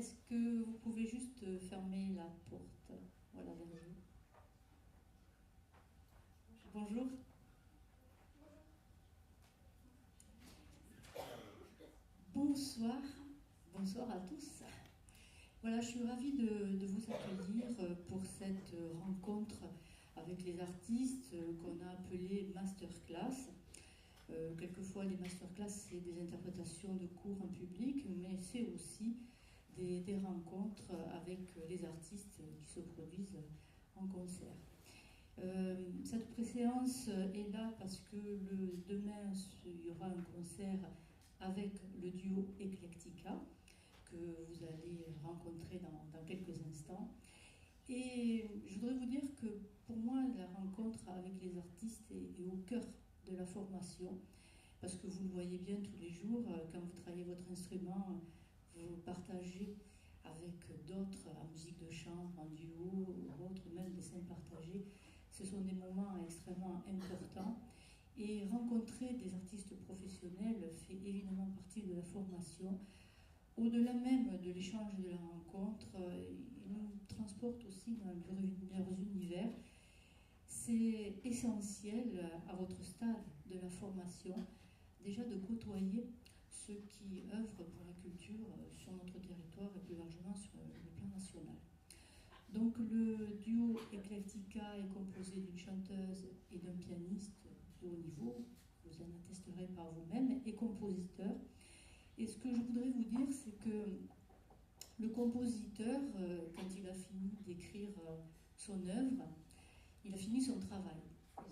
Est-ce que vous pouvez juste fermer la porte? Voilà, derrière vous. Bonjour. Bonsoir. Bonsoir à tous. Voilà, je suis ravie de vous accueillir pour cette rencontre avec les artistes qu'on a appelée masterclass. Quelquefois, les masterclass, c'est des interprétations de cours en public, mais c'est aussi des rencontres avec les artistes qui se produisent en concert. Cette préséance est là parce que demain, il y aura un concert avec le duo Eclectica que vous allez rencontrer dans quelques instants. Et je voudrais vous dire que pour moi, la rencontre avec les artistes est au cœur de la formation, parce que vous le voyez bien tous les jours, quand vous travaillez votre instrument, vous partagez avec d'autres en musique de chambre, en duo ou autre, même des scènes partagées. Ce sont des moments extrêmement importants. Et rencontrer des artistes professionnels fait évidemment partie de la formation. Au-delà même de l'échange de la rencontre, ils nous transportent aussi dans leurs univers. C'est essentiel à votre stade de la formation, déjà de côtoyer ceux qui œuvrent pour la culture sur notre territoire et plus largement sur le plan national. Donc le duo Eclectica est composé d'une chanteuse et d'un pianiste de haut niveau, vous en attesterez par vous-même, et compositeur. Et ce que je voudrais vous dire, c'est que le compositeur, quand il a fini d'écrire son œuvre, il a fini son travail.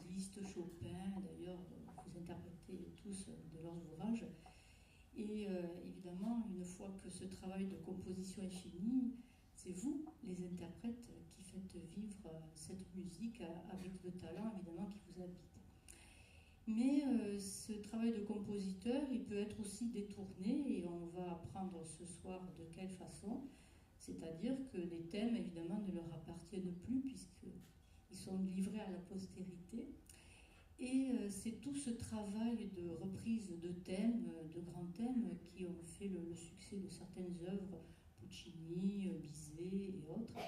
Liszt, Chopin, d'ailleurs, vous interprétez tous de leurs ouvrages. Et évidemment, une fois que ce travail de composition est fini, c'est vous, les interprètes, qui faites vivre cette musique avec le talent, évidemment, qui vous habite. Mais ce travail de compositeur, il peut être aussi détourné, et on va apprendre ce soir de quelle façon. C'est-à-dire que les thèmes, évidemment, ne leur appartiennent plus, puisqu'ils sont livrés à la postérité. Et c'est tout ce travail de reprise de thèmes, de grands thèmes, qui ont fait le succès de certaines œuvres, Puccini, Bizet et autres,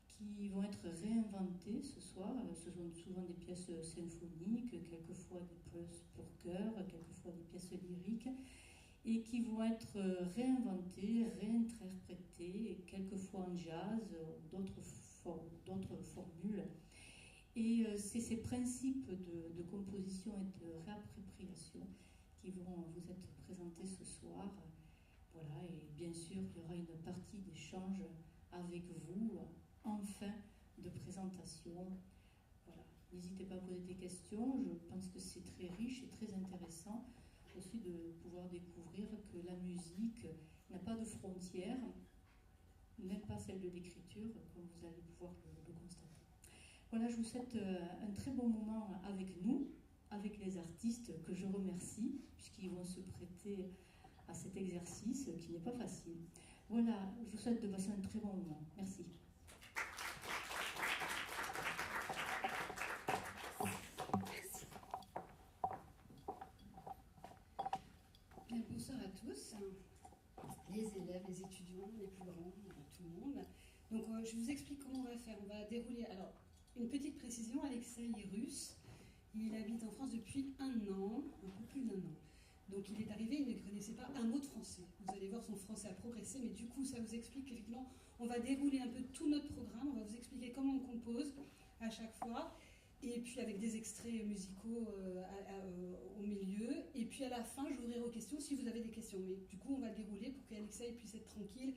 qui vont être réinventées ce soir. Ce sont souvent des pièces symphoniques, quelquefois des pièces pour chœur, quelquefois des pièces lyriques, et qui vont être réinventées, réinterprétées, quelquefois en jazz, d'autres formules. Et c'est ces principes de composition et de réappropriation qui vont vous être présentés ce soir. Voilà, et bien sûr, il y aura une partie d'échange avec vous, en fin de présentation. Voilà. N'hésitez pas à poser des questions, je pense que c'est très riche et très intéressant aussi de pouvoir découvrir que la musique n'a pas de frontières, même pas celle de l'écriture, comme vous allez pouvoir le constater. Voilà, je vous souhaite un très bon moment avec nous, avec les artistes que je remercie, puisqu'ils vont se prêter à cet exercice qui n'est pas facile. Voilà, je vous souhaite de passer un très bon moment. Merci. Bien, bonsoir à tous, les élèves, les étudiants, les plus grands, tout le monde. Donc je vous explique comment on va faire. On va dérouler. Alors, une petite précision, Alexei est russe. Il habite en France depuis 1 an, un peu plus d'1 an. Donc il est arrivé, il ne connaissait pas un mot de français. Vous allez voir, son français a progressé, mais du coup, ça vous explique qu'effectivement, on va dérouler un peu tout notre programme. On va vous expliquer comment on compose à chaque fois. Et puis avec des extraits musicaux au milieu. Et puis à la fin, j'ouvrirai aux questions si vous avez des questions. Mais du coup, on va le dérouler pour qu'Alexei puisse être tranquille,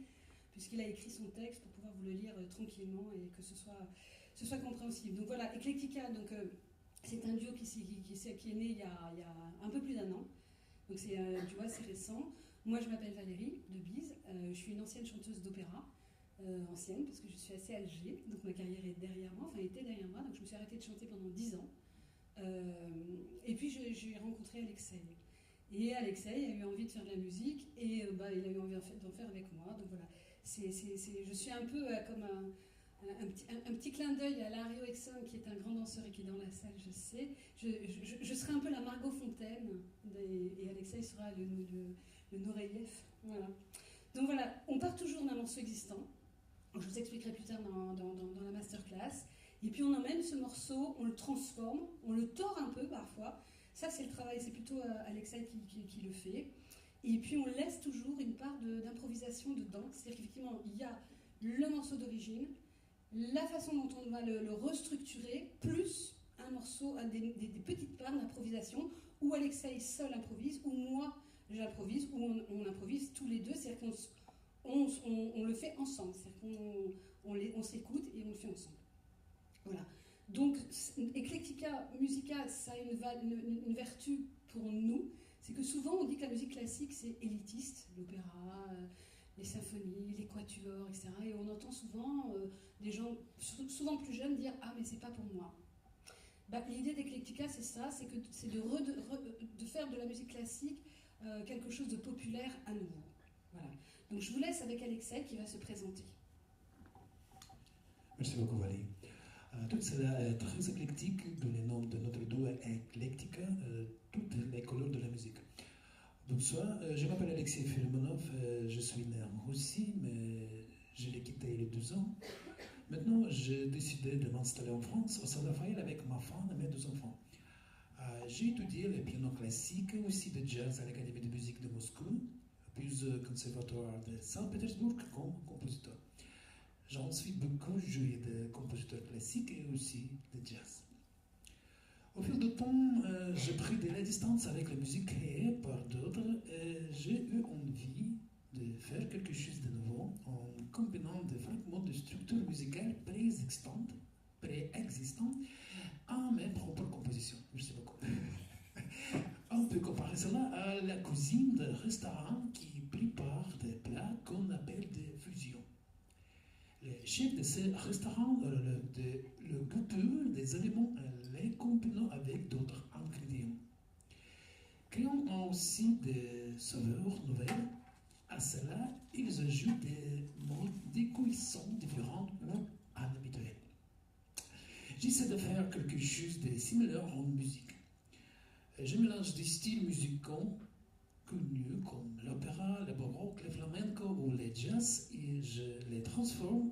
puisqu'il a écrit son texte pour pouvoir vous le lire tranquillement et que ce soit compréhensible. Donc voilà, Eclectica, donc, c'est un duo qui est né il y a un peu plus d'1 an. Donc c'est un duo assez récent. Moi, je m'appelle Valérie de Bise. Je suis une ancienne chanteuse d'opéra. Ancienne, parce que je suis assez âgée, donc ma carrière est derrière moi, enfin était derrière moi, donc je me suis arrêtée de chanter pendant 10 ans. Et puis j'ai rencontré Alexei. Et Alexei a eu envie de faire de la musique, et il a eu envie d'en faire avec moi. Donc voilà, je suis un peu comme un petit clin d'œil à Lario Exum, qui est un grand danseur et qui est dans la salle, je sais. Je serai un peu la Margot Fontaine, et Alexei sera le Nureyev. Voilà. Donc voilà, on part toujours d'un morceau existant. Je vous expliquerai plus tard dans la masterclass. Et puis on emmène ce morceau, on le transforme, on le tord un peu parfois. Ça c'est le travail, c'est plutôt Alexei qui le fait. Et puis on laisse toujours une part d'improvisation dedans. C'est-à-dire qu'effectivement, il y a le morceau d'origine, la façon dont on va le restructurer, plus un morceau, des petites parts d'improvisation, où Alexei seul improvise, ou moi j'improvise, ou on improvise tous les deux, c'est-à-dire qu'on le fait ensemble, c'est-à-dire qu'on s'écoute et on le fait ensemble. Voilà. Donc, Eclectica Musica, ça a une vertu pour nous, c'est que souvent on dit que la musique classique c'est élitiste, l'opéra, les symphonies, les quatuors, etc. Et on entend souvent des gens, souvent plus jeunes, dire « Ah, mais c'est pas pour moi ». L'idée d'Eclectica, c'est ça, c'est de faire de la musique classique quelque chose de populaire à nouveau. Voilà. Donc je vous laisse avec Alexei qui va se présenter. Merci beaucoup Valérie. Tout cela est très éclectique, d'où le nom de notre duo Eclectica, toutes les couleurs de la musique. Bonsoir, je m'appelle Alexei Filimonov, je suis né en Russie, mais je l'ai quitté il y a 2 ans. Maintenant, j'ai décidé de m'installer en France, au Saint-Raphaël, avec ma femme et mes 2 enfants. J'ai étudié le piano classique et aussi le jazz à l'Académie de musique de Moscou, puis au Conservatoire de Saint-Pétersbourg comme compositeur. J'ai ensuite beaucoup joué de compositeurs classiques et aussi de jazz. Au fil du temps, j'ai pris de la distance avec la musique créée par d'autres et j'ai eu envie de faire quelque chose de nouveau en combinant des fragments de structures musicales préexistantes à mes propres compositions. Merci beaucoup. On peut comparer cela à la cuisine de restaurant qui prépare des plats qu'on appelle des fusions. Les chefs de ces restaurants le goûtent des aliments en les combinant avec d'autres ingrédients. Créant aussi des saveurs nouvelles, à cela, ils ajoutent des modes de cuisson différents ou inhabituels. J'essaie de faire quelque chose de similaire en musique. Je mélange des styles musicaux connus comme l'opéra, le baroque, le flamenco ou le jazz et je les transforme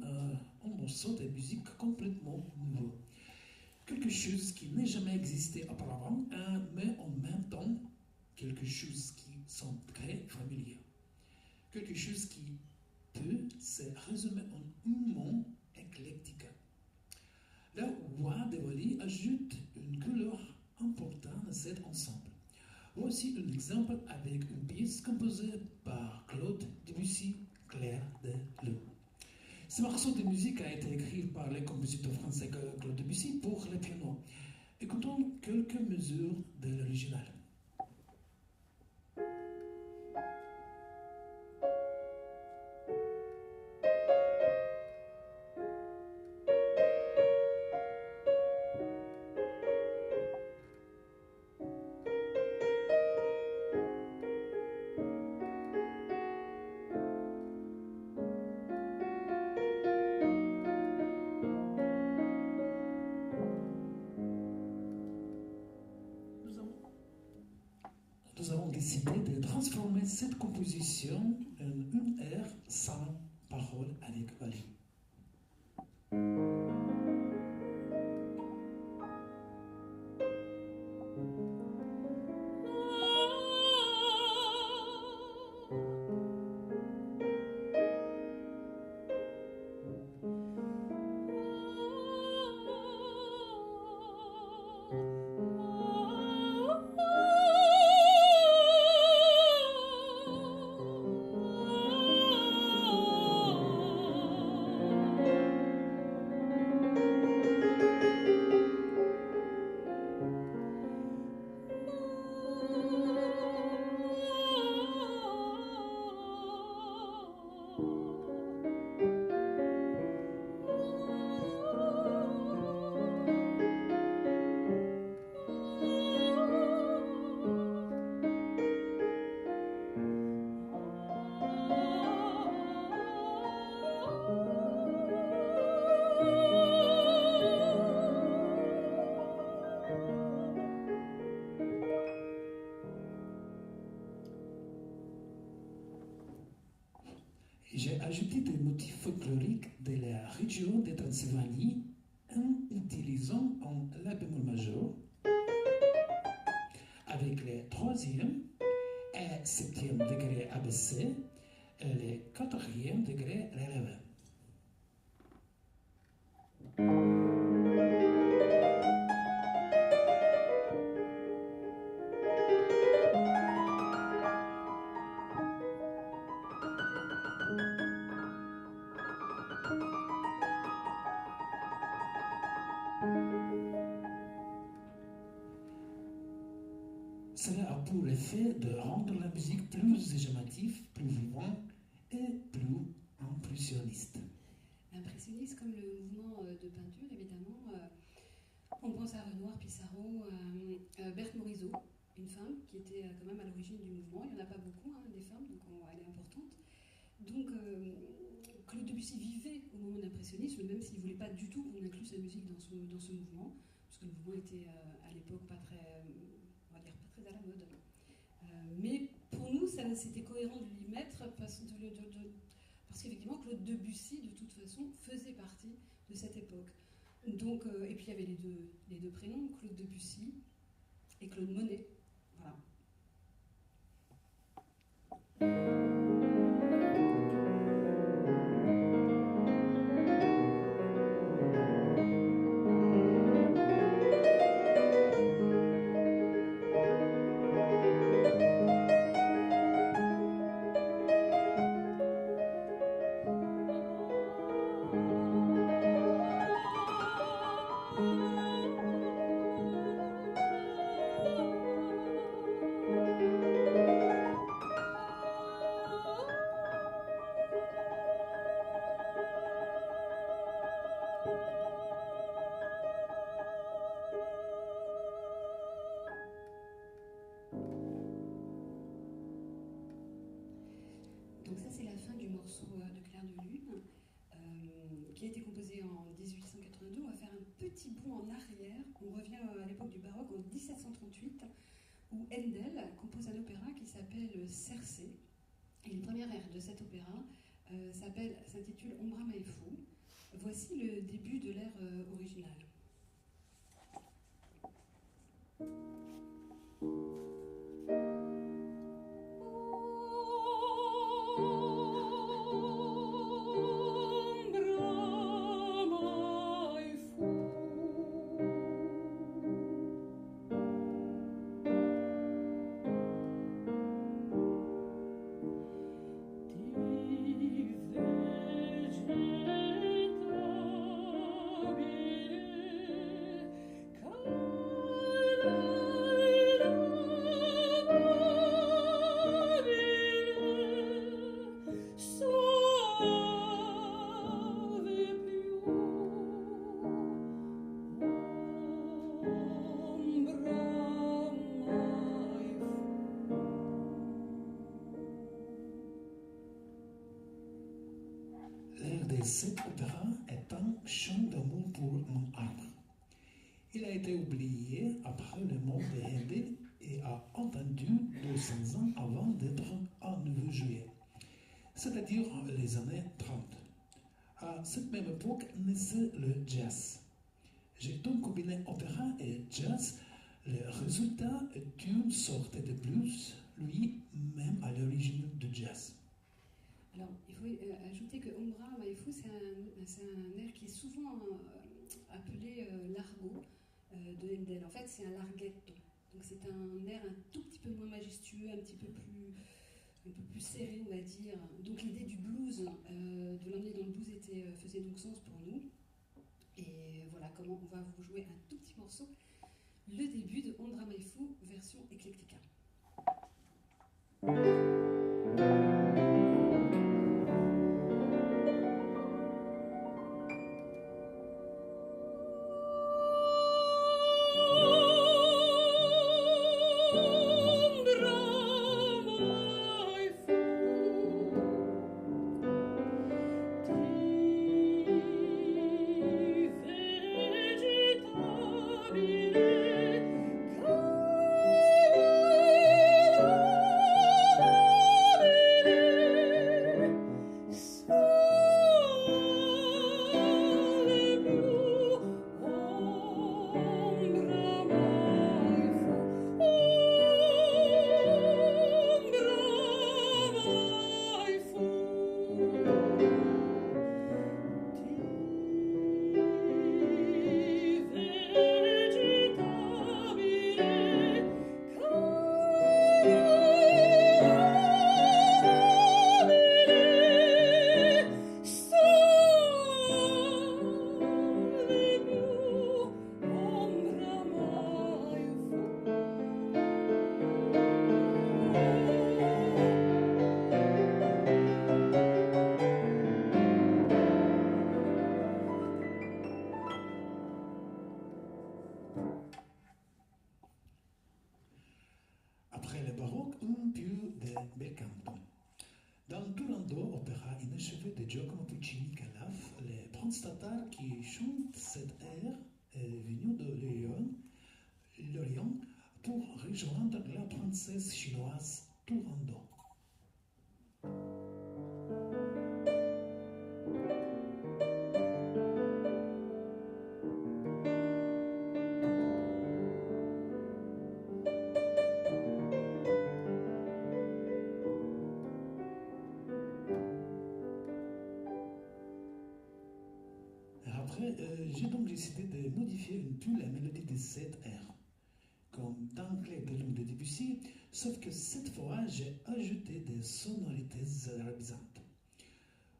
en morceaux de musique complètement nouveaux. Quelque chose qui n'a jamais existé auparavant, mais en même temps quelque chose qui sont très familier. Quelque chose qui peut se résumer en un mot éclectique. La voix de Wally ajoute une couleur importante à cet ensemble. Voici un exemple avec une pièce composée par Claude Debussy, Clair de Lune. Ce morceau de musique a été écrit par le compositeur français Claude Debussy pour le piano. Écoutons quelques mesures de l'original. Nous avons décidé de transformer cette composition en une air sans parole avec Valérie. motifs folkloriques de la région de Transylvanie en utilisant un La bémol majeur avec le troisième et septième degré abaissé et le quatrième degré relevé. Cela a pour effet de rendre la musique plus émotive, plus vivante et plus impressionniste. Impressionniste comme le mouvement de peinture, évidemment. On pense à Renoir, Pissarro, Berthe Morisot, une femme qui était quand même à l'origine du mouvement. Il n'y en a pas beaucoup, des femmes, donc elle est importante. Donc Claude Debussy vivait au moment de l'impressionnisme, même s'il ne voulait pas du tout qu'on inclue sa musique dans ce mouvement, parce que le mouvement était à l'époque pas très à la mode. Mais pour nous, c'était cohérent de l'y mettre parce qu'effectivement, Claude Debussy, de toute façon, faisait partie de cette époque. Donc, et puis il y avait les deux prénoms, Claude Debussy et Claude Monet. Voilà. Donc ça, c'est la fin du morceau de Clair de Lune, qui a été composé en 1882. On va faire un petit bond en arrière. On revient à l'époque du baroque, en 1738, où Handel compose un opéra qui s'appelle Circé. Et le premier air de cet opéra s'intitule Ombra mai fu. Voici le début de l'air original. Cet opéra est un chant d'amour pour un arbre. Il a été oublié après le mort de Handel et a entendu 200 ans avant d'être à nouveau joué, c'est-à-dire les années 30. À cette même époque naissait le jazz. J'ai donc combiné opéra et jazz. Le résultat est une sorte de blues, lui-même à l'origine du jazz. Alors, il faut ajouter que Ombra mai fu, c'est un air qui est souvent appelé l'argot de Handel. En fait, c'est un larghetto. Donc, c'est un air un tout petit peu moins majestueux, un peu plus serré, on va dire. Donc, l'idée du blues, de l'emmener dans le blues, faisait donc sens pour nous. Et voilà comment on va vous jouer un tout petit morceau. Le début de Ombra mai fu, version Eclectica. bel canto. Dans Turandot, opéra inachevé de Giacomo Puccini Calaf, le prince tatar qui chante cette air est venu de l'Orient pour rejoindre la princesse chinoise Turandot. Après, j'ai donc décidé de modifier un peu la mélodie de cette air, comme dans Clé de Lune de Debussy, sauf que cette fois, j'ai ajouté des sonorités arabisantes.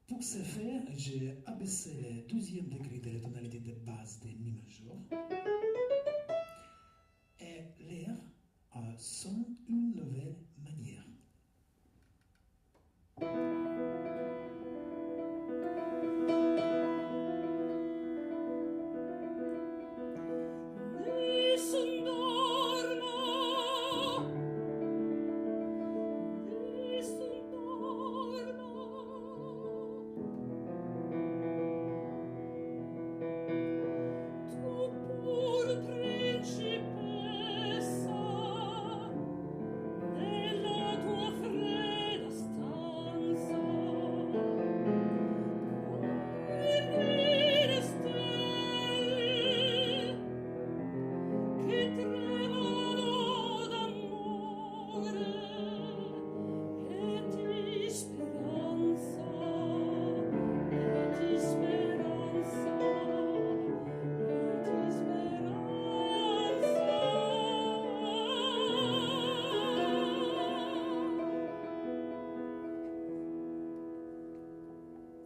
Pour ce faire, j'ai abaissé le 12e degré de la tonalité de base de Mi majeur et l'air sonne une nouvelle manière.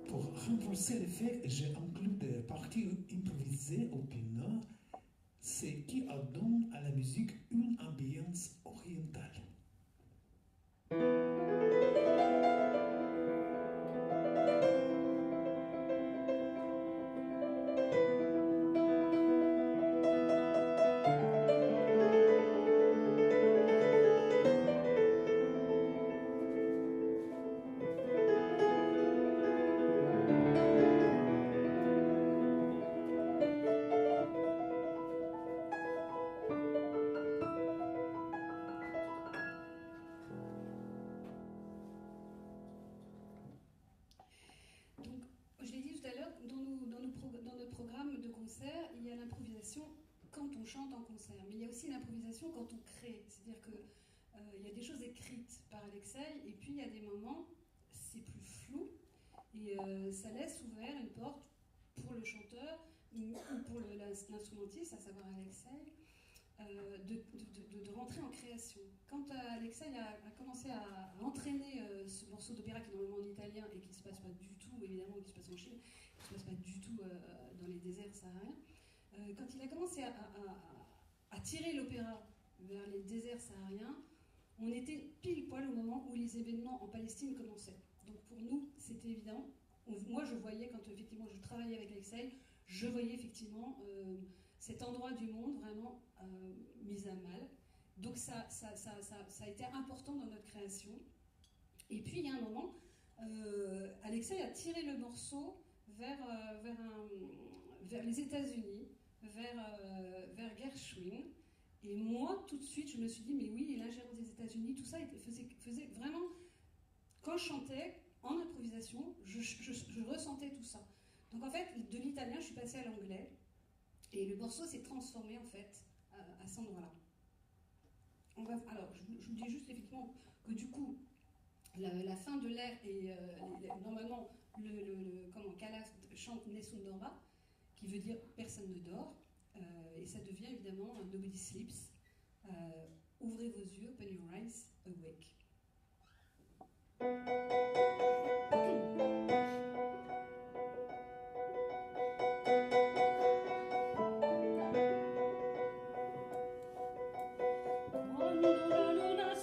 Pour renforcer l'effet, j'ai inclus des parties improvisées au piano, ce qui donne à la musique une ambiance orientale. Il y a l'improvisation quand on chante en concert, mais il y a aussi l'improvisation quand on crée. C'est-à-dire que il y a des choses écrites par Alexei, et puis il y a des moments, c'est plus flou, et ça laisse ouvert une porte pour le chanteur ou pour l'instrumentiste, à savoir Alexei, de rentrer en création. Quand Alexei a commencé à entraîner ce morceau d'opéra qui est normalement en italien et qui ne se passe pas du tout, évidemment, qui se passe en Chine, qui ne se passe pas du tout dans les déserts sahariens, quand il a commencé à tirer l'opéra vers les déserts sahariens, on était pile poil au moment où les événements en Palestine commençaient. Donc pour nous, c'était évident. Moi, je voyais, quand effectivement je travaillais avec Alexei, je voyais effectivement cet endroit du monde vraiment mis à mal. Donc ça a été important dans notre création. Et puis il y a un moment, Alexei a tiré le morceau vers les États-Unis, vers Gershwin. Et moi, tout de suite, je me suis dit, mais oui, l'ingérence des États-Unis, tout ça faisait vraiment... Quand je chantais, en improvisation, je ressentais tout ça. Donc en fait, de l'italien, je suis passée à l'anglais. Et le morceau s'est transformé, en fait, à cet endroit-là. Alors, je vous dis juste, effectivement, que du coup, la fin de l'air est... normalement, Calaf chante Nessun Dorma, qui veut dire « personne ne dort ». Et ça devient évidemment « Nobody sleeps ». Ouvrez vos yeux, open your eyes, awake. Quando la luna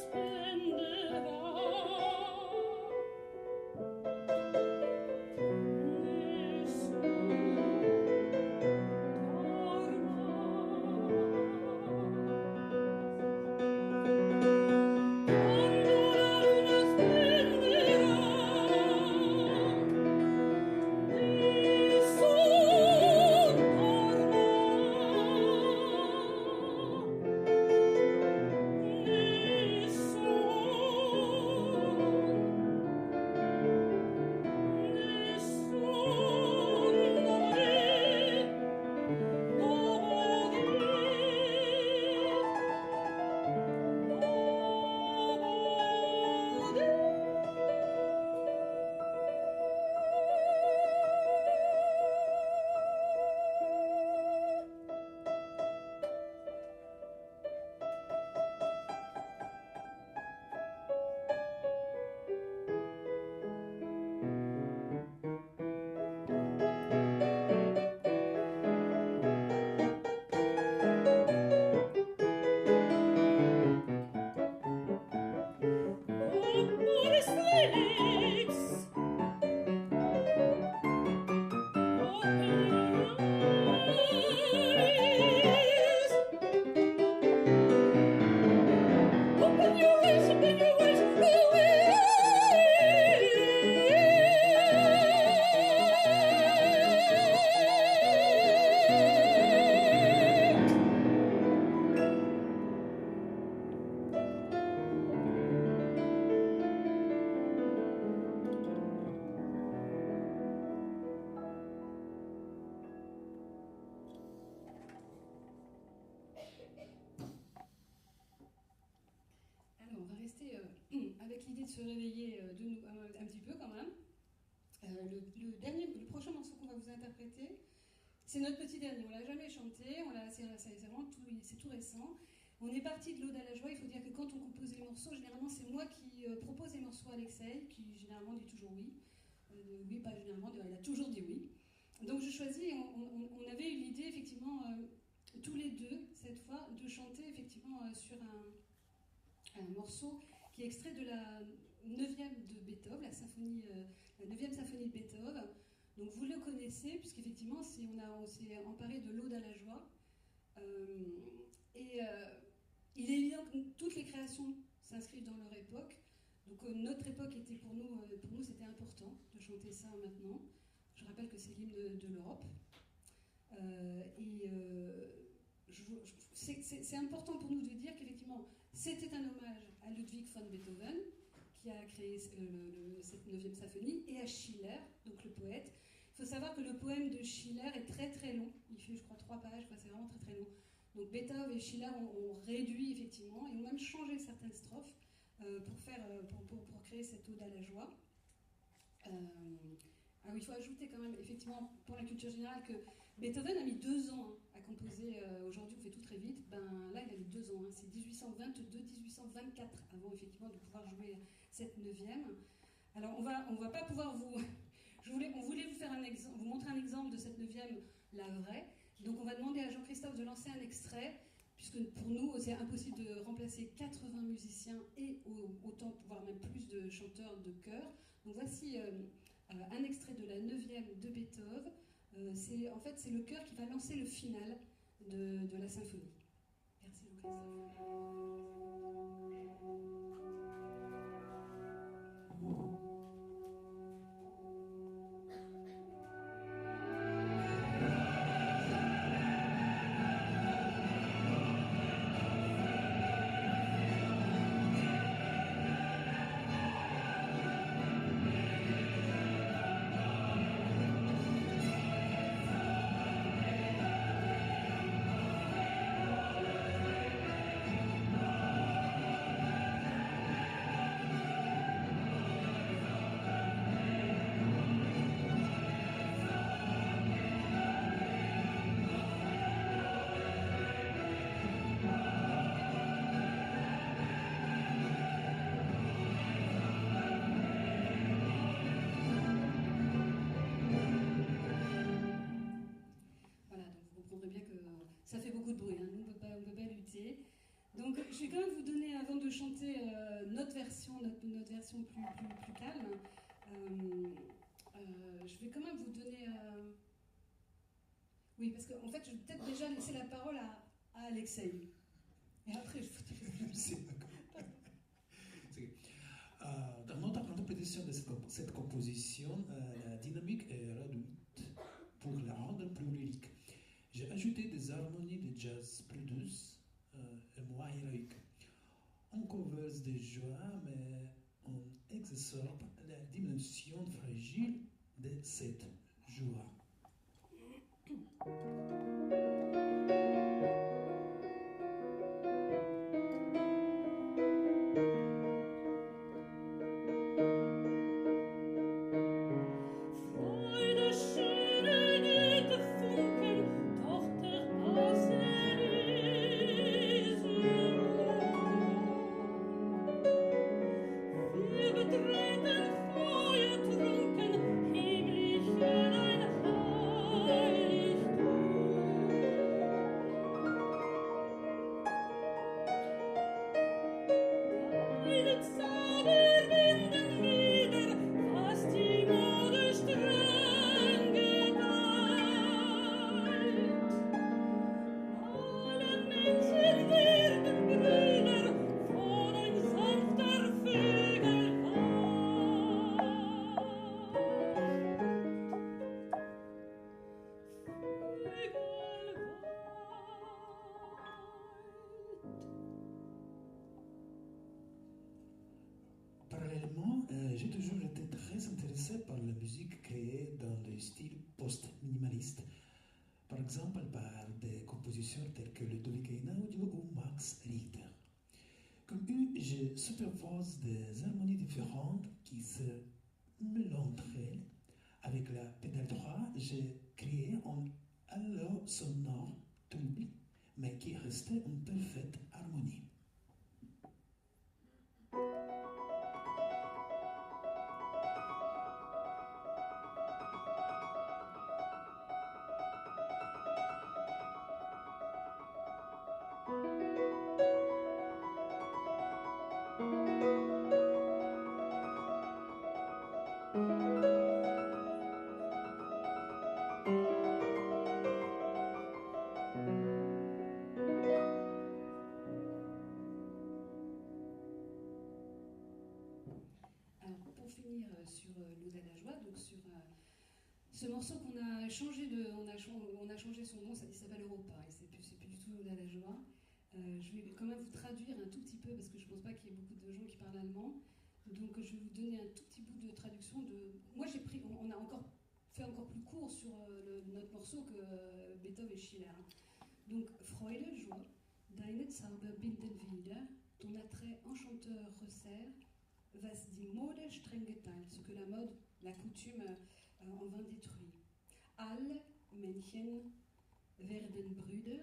de se réveiller un petit peu quand même. Le prochain morceau qu'on va vous interpréter, c'est notre petit dernier. On l'a jamais chanté, c'est tout récent. On est parti de l'Aude à la joie. Il faut dire que quand on compose les morceaux, généralement c'est moi qui propose les morceaux à Alexei, qui généralement dit toujours oui. Oui, pas généralement, il a toujours dit oui. Donc je choisis, on avait eu l'idée effectivement, tous les deux, cette fois, de chanter effectivement sur un morceau qui est extrait de la 9e de Beethoven, la 9e symphonie de Beethoven. Donc vous le connaissez, puisqu'effectivement, on s'est emparé de l'Aude à la joie. Il est évident que toutes les créations s'inscrivent dans leur époque. Donc notre époque était pour nous c'était important de chanter ça maintenant. Je rappelle que c'est l'hymne de l'Europe. C'est important pour nous de dire qu'effectivement, c'était un hommage à Ludwig van Beethoven, qui a créé cette 9e symphonie, et à Schiller, donc le poète. Il faut savoir que le poème de Schiller est très très long. Il fait, je crois, 3 pages, c'est vraiment très très long. Donc Beethoven et Schiller ont réduit effectivement, et ont même changé certaines strophes pour créer cette ode à la joie. Il faut ajouter quand même, effectivement, pour la culture générale, que Beethoven a mis 2 ans à composer. Aujourd'hui, on fait tout très vite. Là, il a mis 2 ans. C'est 1822-1824 avant, effectivement, de pouvoir jouer cette 9e. Alors, on va pas pouvoir vous... on voulait vous faire vous montrer un exemple de cette 9e, la vraie. Donc, on va demander à Jean-Christophe de lancer un extrait, puisque pour nous, c'est impossible de remplacer 80 musiciens et autant, voire même plus de chanteurs de chœur. Donc, voici... un extrait de la 9e de Beethoven. C'est le chœur qui va lancer le final de la symphonie. Merci Jean-Christophe. Ça fait beaucoup de bruit, hein. Nous, on ne peut pas lutter. Donc, je vais quand même vous donner, avant de chanter notre version plus calme, je vais quand même vous donner... Oui, parce qu'en fait, je vais peut-être déjà laisser la parole à Alexei. Et après, je vous dirai... C'est d'accord. Dans notre interprétation de cette composition, la dynamique est réduite pour la rendre plus lyrique. J'ai ajouté des harmonies de jazz plus douces et moins héroïques. On converse des joies, mais on exacerbe la dimension fragile de cette joie. Parallèlement, j'ai toujours été très intéressé par la musique créée dans le style post-minimaliste, par exemple par des compositeurs tels que Ludovic Einaudi ou Max Richter. Comme eux, je superpose des harmonies différentes qui se mêlent entre elles. Avec la pédale droite, j'ai créé un halo sonore trouble, mais qui restait en parfaite harmonie. Alors, pour finir sur l'Ode à la joie, donc sur ce morceau qu'on a changé on a changé son nom, il s'appelle Europa, et c'est plus du tout l'Ode à la joie. Je vais quand même vous traduire un tout petit peu, parce que je ne pense pas qu'il y ait beaucoup de gens qui parlent allemand. Donc je vais vous donner un tout petit bout de traduction de... Moi j'ai pris, on a encore fait encore plus court sur notre morceau que Beethoven et Schiller. Donc Freude, joie, deine Zauber binden wieder, ton attrait enchanteur resserre, was die Mode streng geteilt, ce que la mode, la coutume en vain détruit. All Männchen werden Brüder,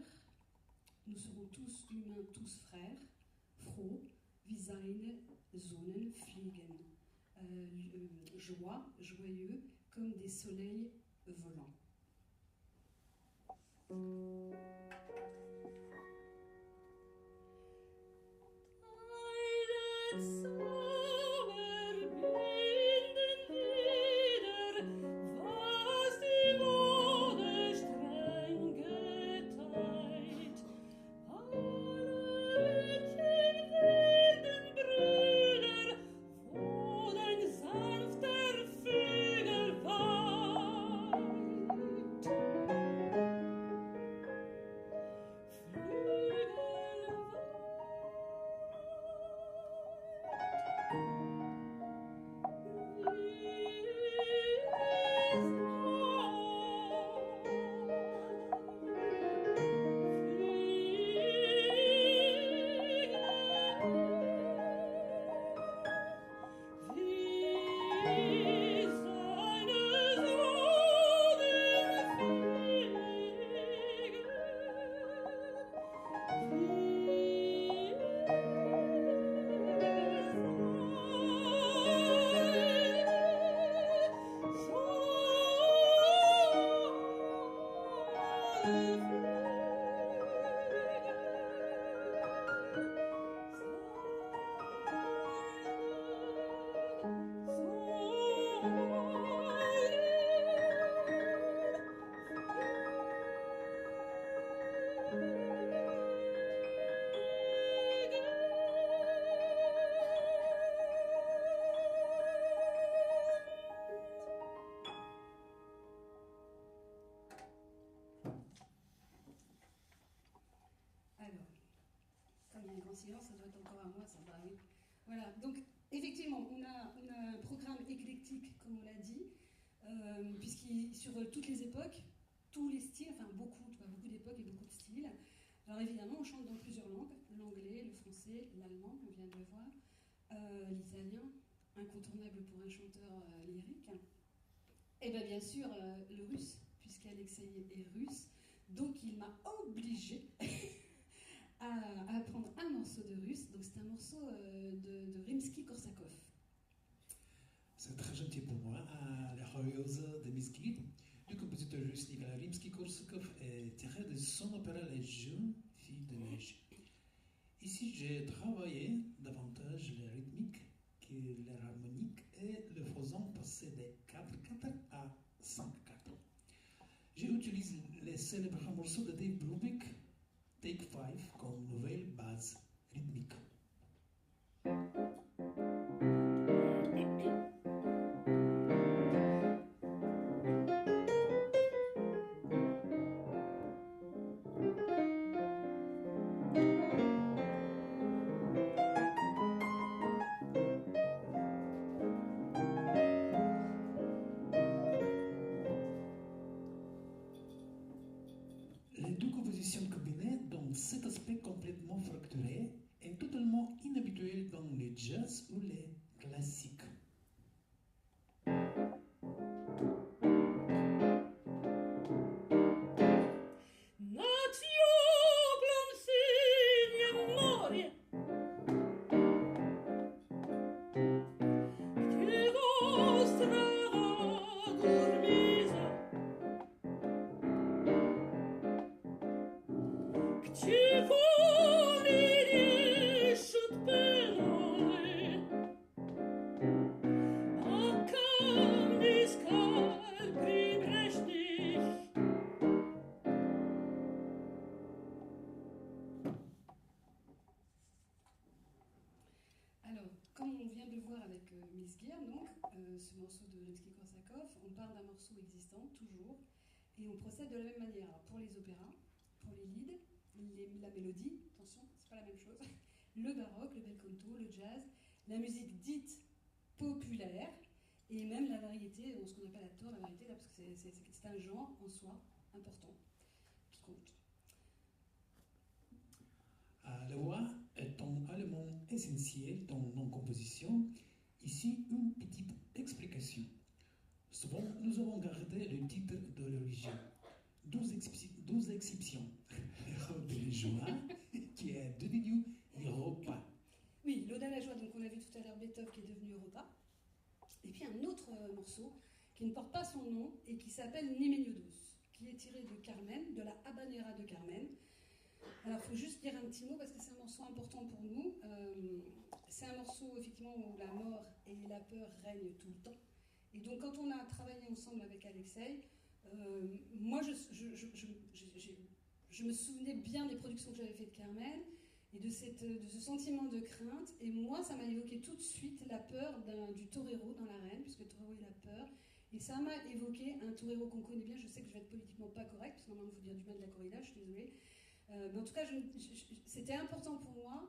nous serons tous humains, tous frères, froh, wie seine Sonnen fliegen. Joie, joyeux, comme des soleils volants. Silence, ça doit être encore à moi, ça va, oui. Voilà, donc effectivement, on a un programme éclectique, comme on l'a dit, puisqu'il sur toutes les époques, tous les styles, enfin beaucoup d'époques et beaucoup de styles. Alors évidemment, on chante dans plusieurs langues, l'anglais, le français, l'allemand, on vient de le voir, l'italien, incontournable pour un chanteur lyrique, et bien sûr le russe, puisqu'Alexei est russe, donc il m'a obligée à apprendre un morceau de russe. Donc c'est un morceau de Rimsky-Korsakov. C'est très gentil pour moi. La Royose de Rimsky, du compositeur russe Nicolas Rimsky-Korsakov, est tiré de son opéra Les Jeunes Filles de Neige. Ici, j'ai travaillé davantage les rythmiques que les harmoniques et le faisant passer des 4/4 à 5/4. J'ai utilisé les célèbres morceaux de Dave Brubeck, Take 5, comme nouvelle base rythmique. Les deux compositions combinées donnent cet aspect complètement fracturé est totalement inhabituel dans le jazz ou les classiques. Ce morceau de Rimsky-Korsakov, on part d'un morceau existant, toujours, et on procède de la même manière. Alors, pour les opéras, pour les leads, la mélodie, attention, c'est pas la même chose, le baroque, le bel canto, le jazz, la musique dite populaire, et même la variété, ce qu'on appelle à tort la variété, là, parce que c'est un genre en soi important, qui compte. La voix est un élément essentiel dans nos compositions. Ici, une petite explication. Souvent, nous avons gardé le titre de l'origine. 12 exceptions. L'Europe de la joie, qui est devenu Europa. Oui, l'Ode à la joie, donc on a vu tout à l'heure Beethoven qui est devenu Europa. Et puis un autre morceau qui ne porte pas son nom et qui s'appelle Niméniodos, qui est tiré de Carmen, de la Habanera de Carmen. Alors, il faut juste dire un petit mot parce que c'est un morceau important pour nous. C'est un morceau, effectivement, où la mort et la peur règnent tout le temps. Et donc, quand on a travaillé ensemble avec Alexei, moi, je me souvenais bien des productions que j'avais faites de Carmen et de ce sentiment de crainte. Et moi, ça m'a évoqué tout de suite la peur du torero dans l'arène, puisque le torero, il a peur. Et ça m'a évoqué un torero qu'on connaît bien. Je sais que je vais être politiquement pas correcte, parce que normalement, il faut dire du mal de la corrida, je suis désolée. Mais en tout cas, c'était important pour moi.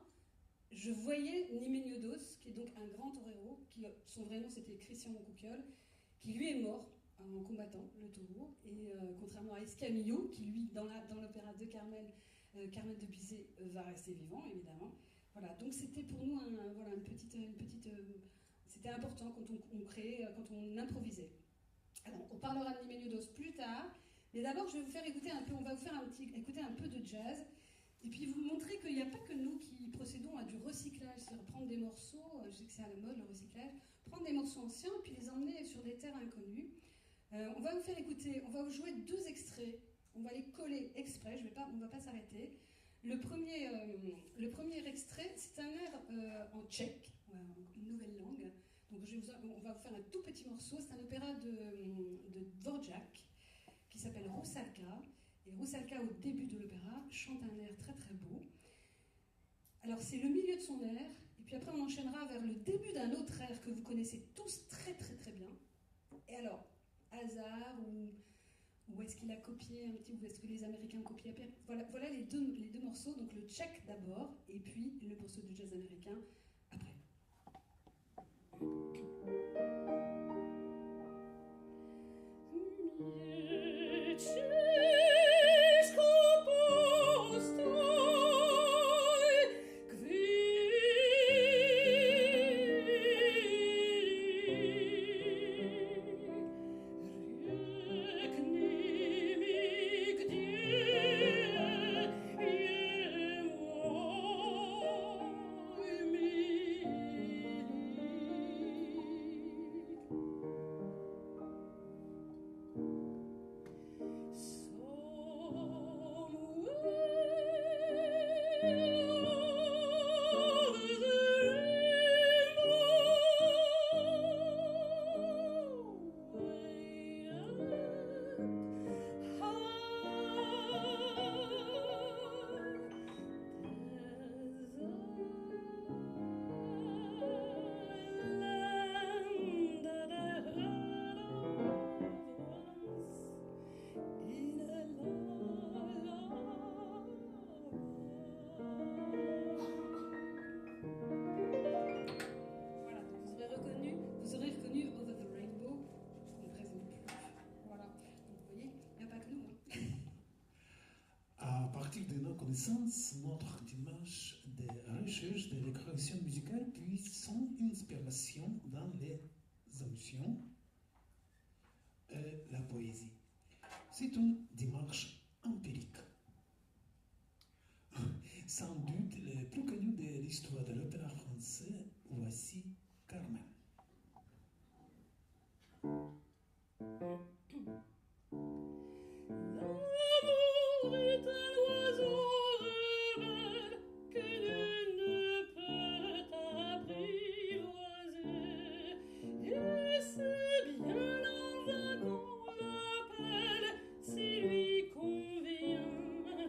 Je voyais Niméniodos, qui est donc un grand torero, son vrai nom c'était Christian Moncouquiol, qui lui est mort en combattant le taureau, et contrairement à Escamillo, qui lui, dans l'opéra de Carmen, Carmen de Bizet, va rester vivant, évidemment. Voilà, donc c'était pour nous une petite c'était important quand on créait, quand on improvisait. Alors, on parlera de Niméniodos plus tard. Mais d'abord, je vais vous faire écouter un peu, on va vous faire écouter un peu de jazz, et puis vous montrer qu'il n'y a pas que nous qui procédons à du recyclage, c'est-à-dire prendre des morceaux, je sais que c'est à la mode le recyclage, prendre des morceaux anciens et puis les emmener sur des terres inconnues. On va vous faire écouter, on va vous jouer 2 extraits, on va les coller exprès, on ne va pas s'arrêter. Le premier extrait, c'est un air en tchèque, une nouvelle langue. Donc on va vous faire un tout petit morceau, c'est un opéra de Dvorak, qui s'appelle Rusalka. Et Rusalka, au début de l'opéra, chante un air très très beau. Alors c'est le milieu de son air, et puis après on enchaînera vers le début d'un autre air que vous connaissez tous très très très bien. Et alors, hasard, ou est-ce qu'il a copié un petit, ou est-ce que les Américains ont copié après? Voilà les deux morceaux, donc le tchèque d'abord, et puis le morceau de jazz américain après. À partir de nos connaissances, notre dimanche de recherche de la création musicale puis son inspiration dans les émotions et la poésie. C'est une démarche empirique. Sans doute le plus connu de l'histoire de l'opéra français, voici Carmen. L'amour est un oiseau rebelle que nul ne peut apprivoiser. Et c'est bien en vain qu'on l'appelle s'il lui convient de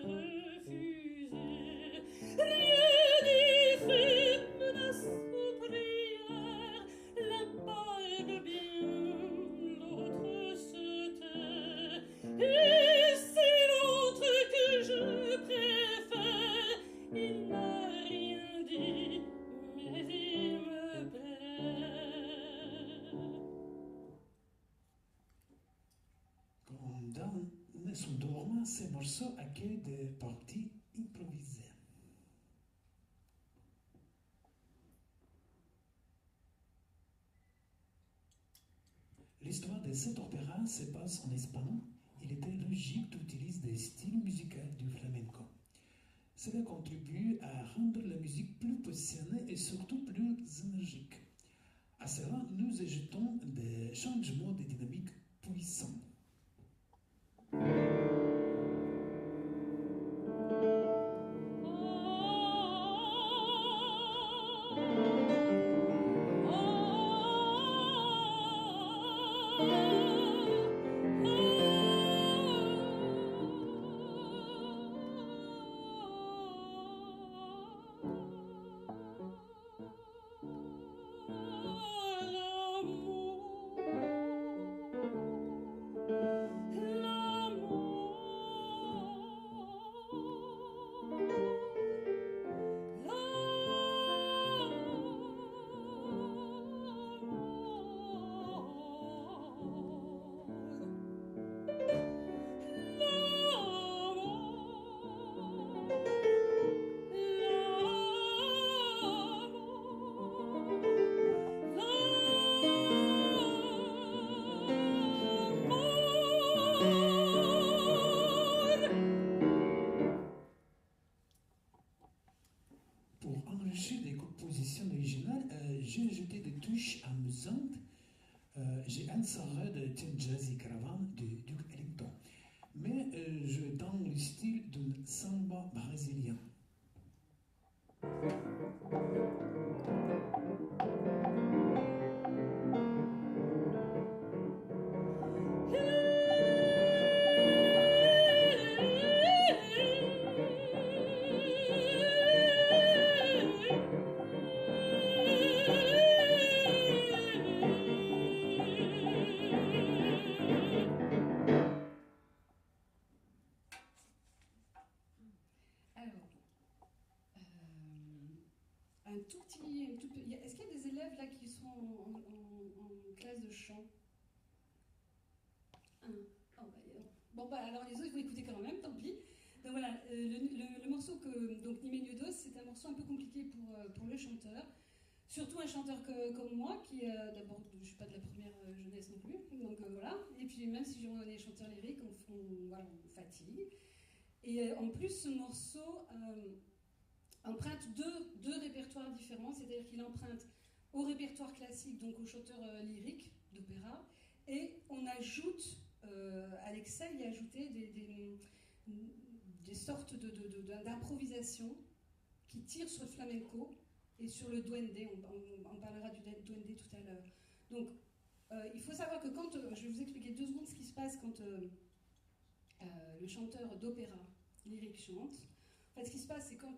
refuser. Rien n'y fait, menace ou prière, l'un parle bien, l'autre se tait. Et c'est l'autre que je préfère. Il n'a rien dit, mais il me plaît. Comme dans son dormant, ces morceaux accueillent des parties improvisées. L'histoire de cet opéra se passe en Espagne. Il était logique d'utiliser des styles musicaux du flamenco. Cela contribue à rendre la musique plus passionnée et surtout plus énergique. À cela, nous ajoutons des changements de dynamique puissants. Pour enrichir les compositions originales, j'ai ajouté des touches amusantes. J'ai inséré de Tin Jazzy Caravan de Duke Ellington, mais je dans le style d'un samba brésilien. Est-ce qu'il y a des élèves là qui sont en classe de chant? Bon, alors les autres, ils vont écouter quand même, tant pis. Donc voilà, le morceau donc Nimé Dos, c'est un morceau un peu compliqué pour le chanteur. Surtout un chanteur comme moi, qui d'abord, je ne suis pas de la première jeunesse non plus, donc voilà. Et puis même si on est chanteur lyrique, on fatigue. Et en plus, ce morceau emprunte deux répertoires différents, c'est-à-dire qu'il emprunte au répertoire classique, donc au chanteur lyrique d'opéra, et on ajoute, Alexei a ajouté des sortes d'improvisation qui tirent sur le flamenco et sur le duende. On parlera du duende tout à l'heure. Donc, il faut savoir que quand, je vais vous expliquer 2 secondes ce qui se passe quand le chanteur d'opéra lyrique chante. En fait, ce qui se passe, c'est quand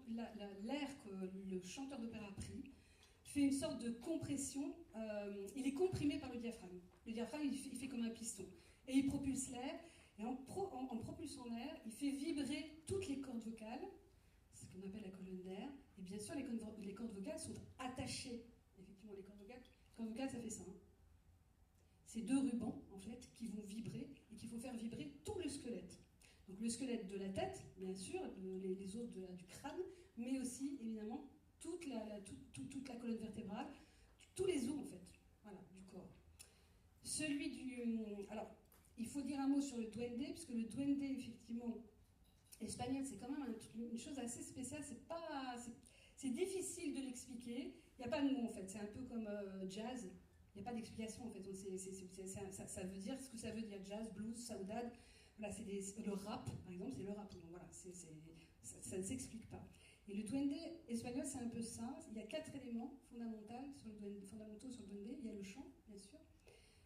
l'air que le chanteur d'opéra a pris fait une sorte de compression. Il est comprimé par le diaphragme. Le diaphragme, il fait comme un piston. Et il propulse l'air. Et en propulsant l'air, il fait vibrer toutes les cordes vocales. C'est ce qu'on appelle la colonne d'air. Et bien sûr, les cordes vocales sont attachées. Effectivement, les cordes vocales, ça fait ça. Hein. C'est 2 rubans, en fait, qui vont vibrer et qu'il faut faire vibrer tout le squelette. Donc le squelette de la tête, bien sûr, les os du crâne, mais aussi, évidemment, toute la colonne vertébrale, tous les os, en fait, voilà, du corps. Alors, il faut dire un mot sur le duende, puisque le duende, effectivement, espagnol, c'est quand même une chose assez spéciale. C'est difficile de l'expliquer. Il n'y a pas de mot, en fait. C'est un peu comme jazz. Il n'y a pas d'explication, en fait. Ça veut dire ce que ça veut dire. Jazz, blues, saudade. Voilà, le rap, par exemple, c'est le rap. Donc, voilà, ça ne s'explique pas. Et le duende espagnol, c'est un peu ça. Il y a 4 éléments fondamentaux sur le duende. Il y a le chant, bien sûr.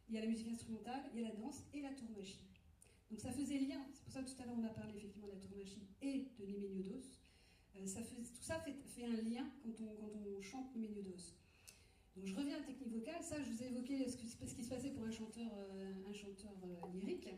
Il y a la musique instrumentale, il y a la danse et la tauromachie. Donc ça faisait lien, c'est pour ça que tout à l'heure on a parlé effectivement de la tauromachie et de l'hyméniodos. Tout ça fait un lien quand on chante l'hyméniodos. Donc je reviens à la technique vocale, ça je vous ai évoqué ce qui se passait pour un chanteur lyrique.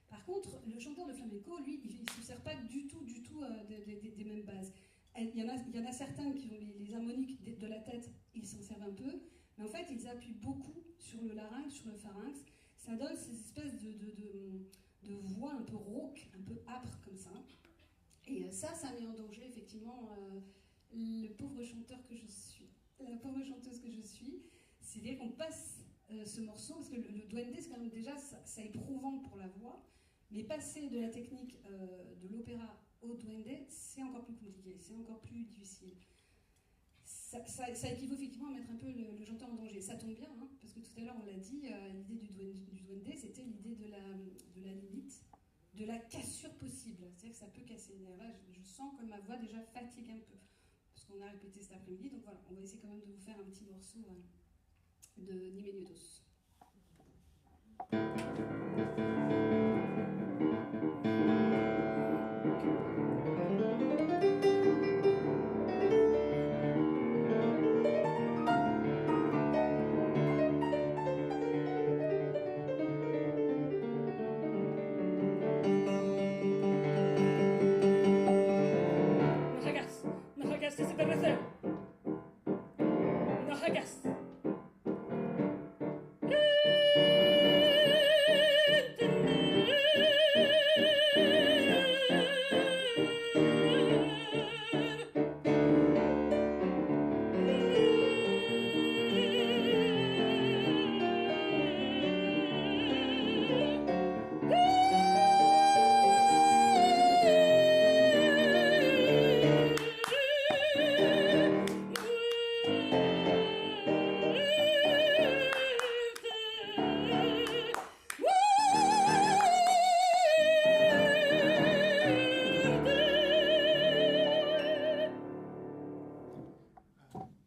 Par contre, le chanteur de flamenco, lui, il ne se sert pas du tout des mêmes bases. Il y en a certains qui ont les harmoniques de la tête, ils s'en servent un peu, mais en fait, ils appuient beaucoup sur le larynx, sur le pharynx. Ça donne cette espèce de voix un peu rauque, un peu âpre comme ça. Et ça met en danger effectivement le pauvre chanteur que je suis, la pauvre chanteuse que je suis. C'est-à-dire qu'on passe ce morceau, parce que le duende, c'est quand même déjà ça éprouvant pour la voix, mais passer de la technique de l'opéra au duende, c'est encore plus compliqué, c'est encore plus difficile. Ça équivaut effectivement à mettre un peu le chanteur en danger. Ça tombe bien, hein, parce que tout à l'heure on l'a dit, l'idée du duende, c'était l'idée de la limite, de la cassure possible. C'est-à-dire que ça peut casser. D'ailleurs là, je sens que ma voix déjà fatigue un peu, parce qu'on a répété cet après-midi. Donc voilà, on va essayer quand même de vous faire un petit morceau de Hyméniodos. No hagas desaparecer. No hagas.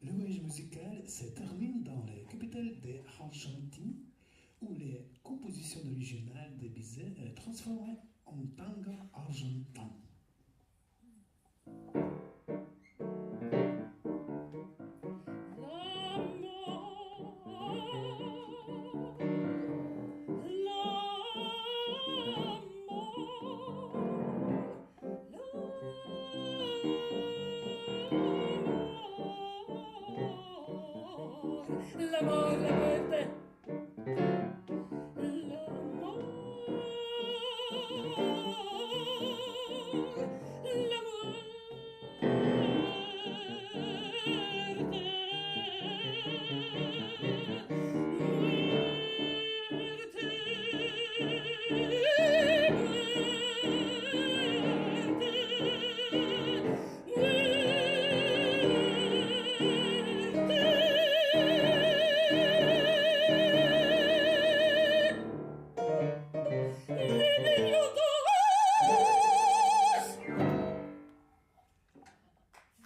Le voyage musical se termine dans la capitale de Argentine, où les compositions originales de Bizet transformées en tango argentin. L'amor, la muerte.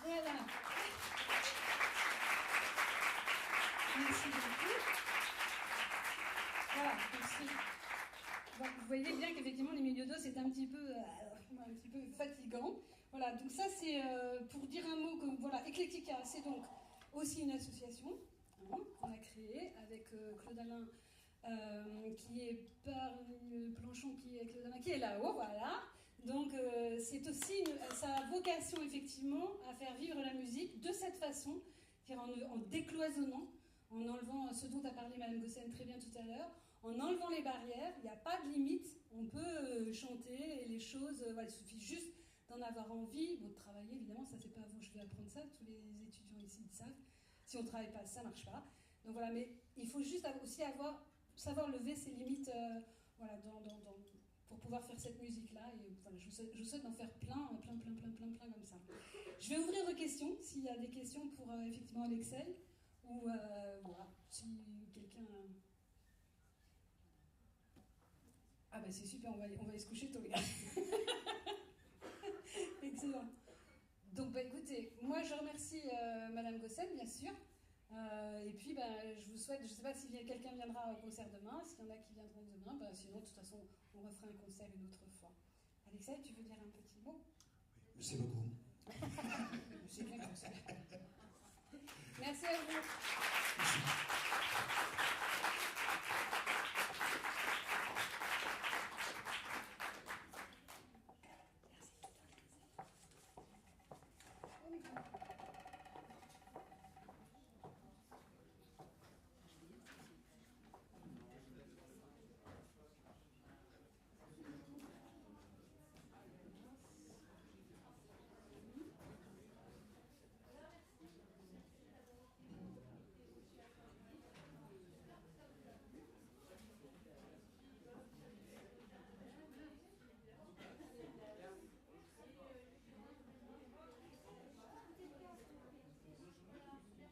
Voilà. Merci beaucoup. Voilà, merci. Bon, vous voyez bien qu'effectivement l'hyméniodos c'est un petit peu fatigant. Voilà, donc ça c'est pour dire un mot que voilà, Eclectica, c'est donc aussi une association qu'on a créée avec Claude Alain qui est parmi Planchon, qui est Claude Alain, qui est là-haut, voilà. Donc c'est aussi sa vocation effectivement à faire vivre la musique de cette façon, c'est-à-dire en décloisonnant, en enlevant ce dont a parlé Madame Gossen très bien tout à l'heure, en enlevant les barrières, il n'y a pas de limite, on peut chanter les choses, voilà, il suffit juste d'en avoir envie, bon, de travailler, évidemment, ça c'est pas à vous, je vais apprendre ça, tous les étudiants ici le savent. Si on ne travaille pas, ça ne marche pas. Donc voilà, mais il faut juste aussi savoir lever ses limites voilà, pour pouvoir faire cette musique-là. Et voilà, je vous souhaite d'en faire plein comme ça. Je vais ouvrir aux questions, s'il y a des questions pour effectivement Alexei, ou voilà, si quelqu'un... Ah bah c'est super, on va aller se coucher tôt, les gars. Excellent. Donc bah écoutez, moi je remercie Madame Gossel, bien sûr. Et puis bah, je vous souhaite, je ne sais pas si quelqu'un viendra au concert demain, s'il y en a qui viendront demain, bah, sinon de toute façon on refera un concert une autre fois. Alexei, tu veux dire un petit mot? Merci beaucoup. C'est bien comme ça. Merci à vous. Merci.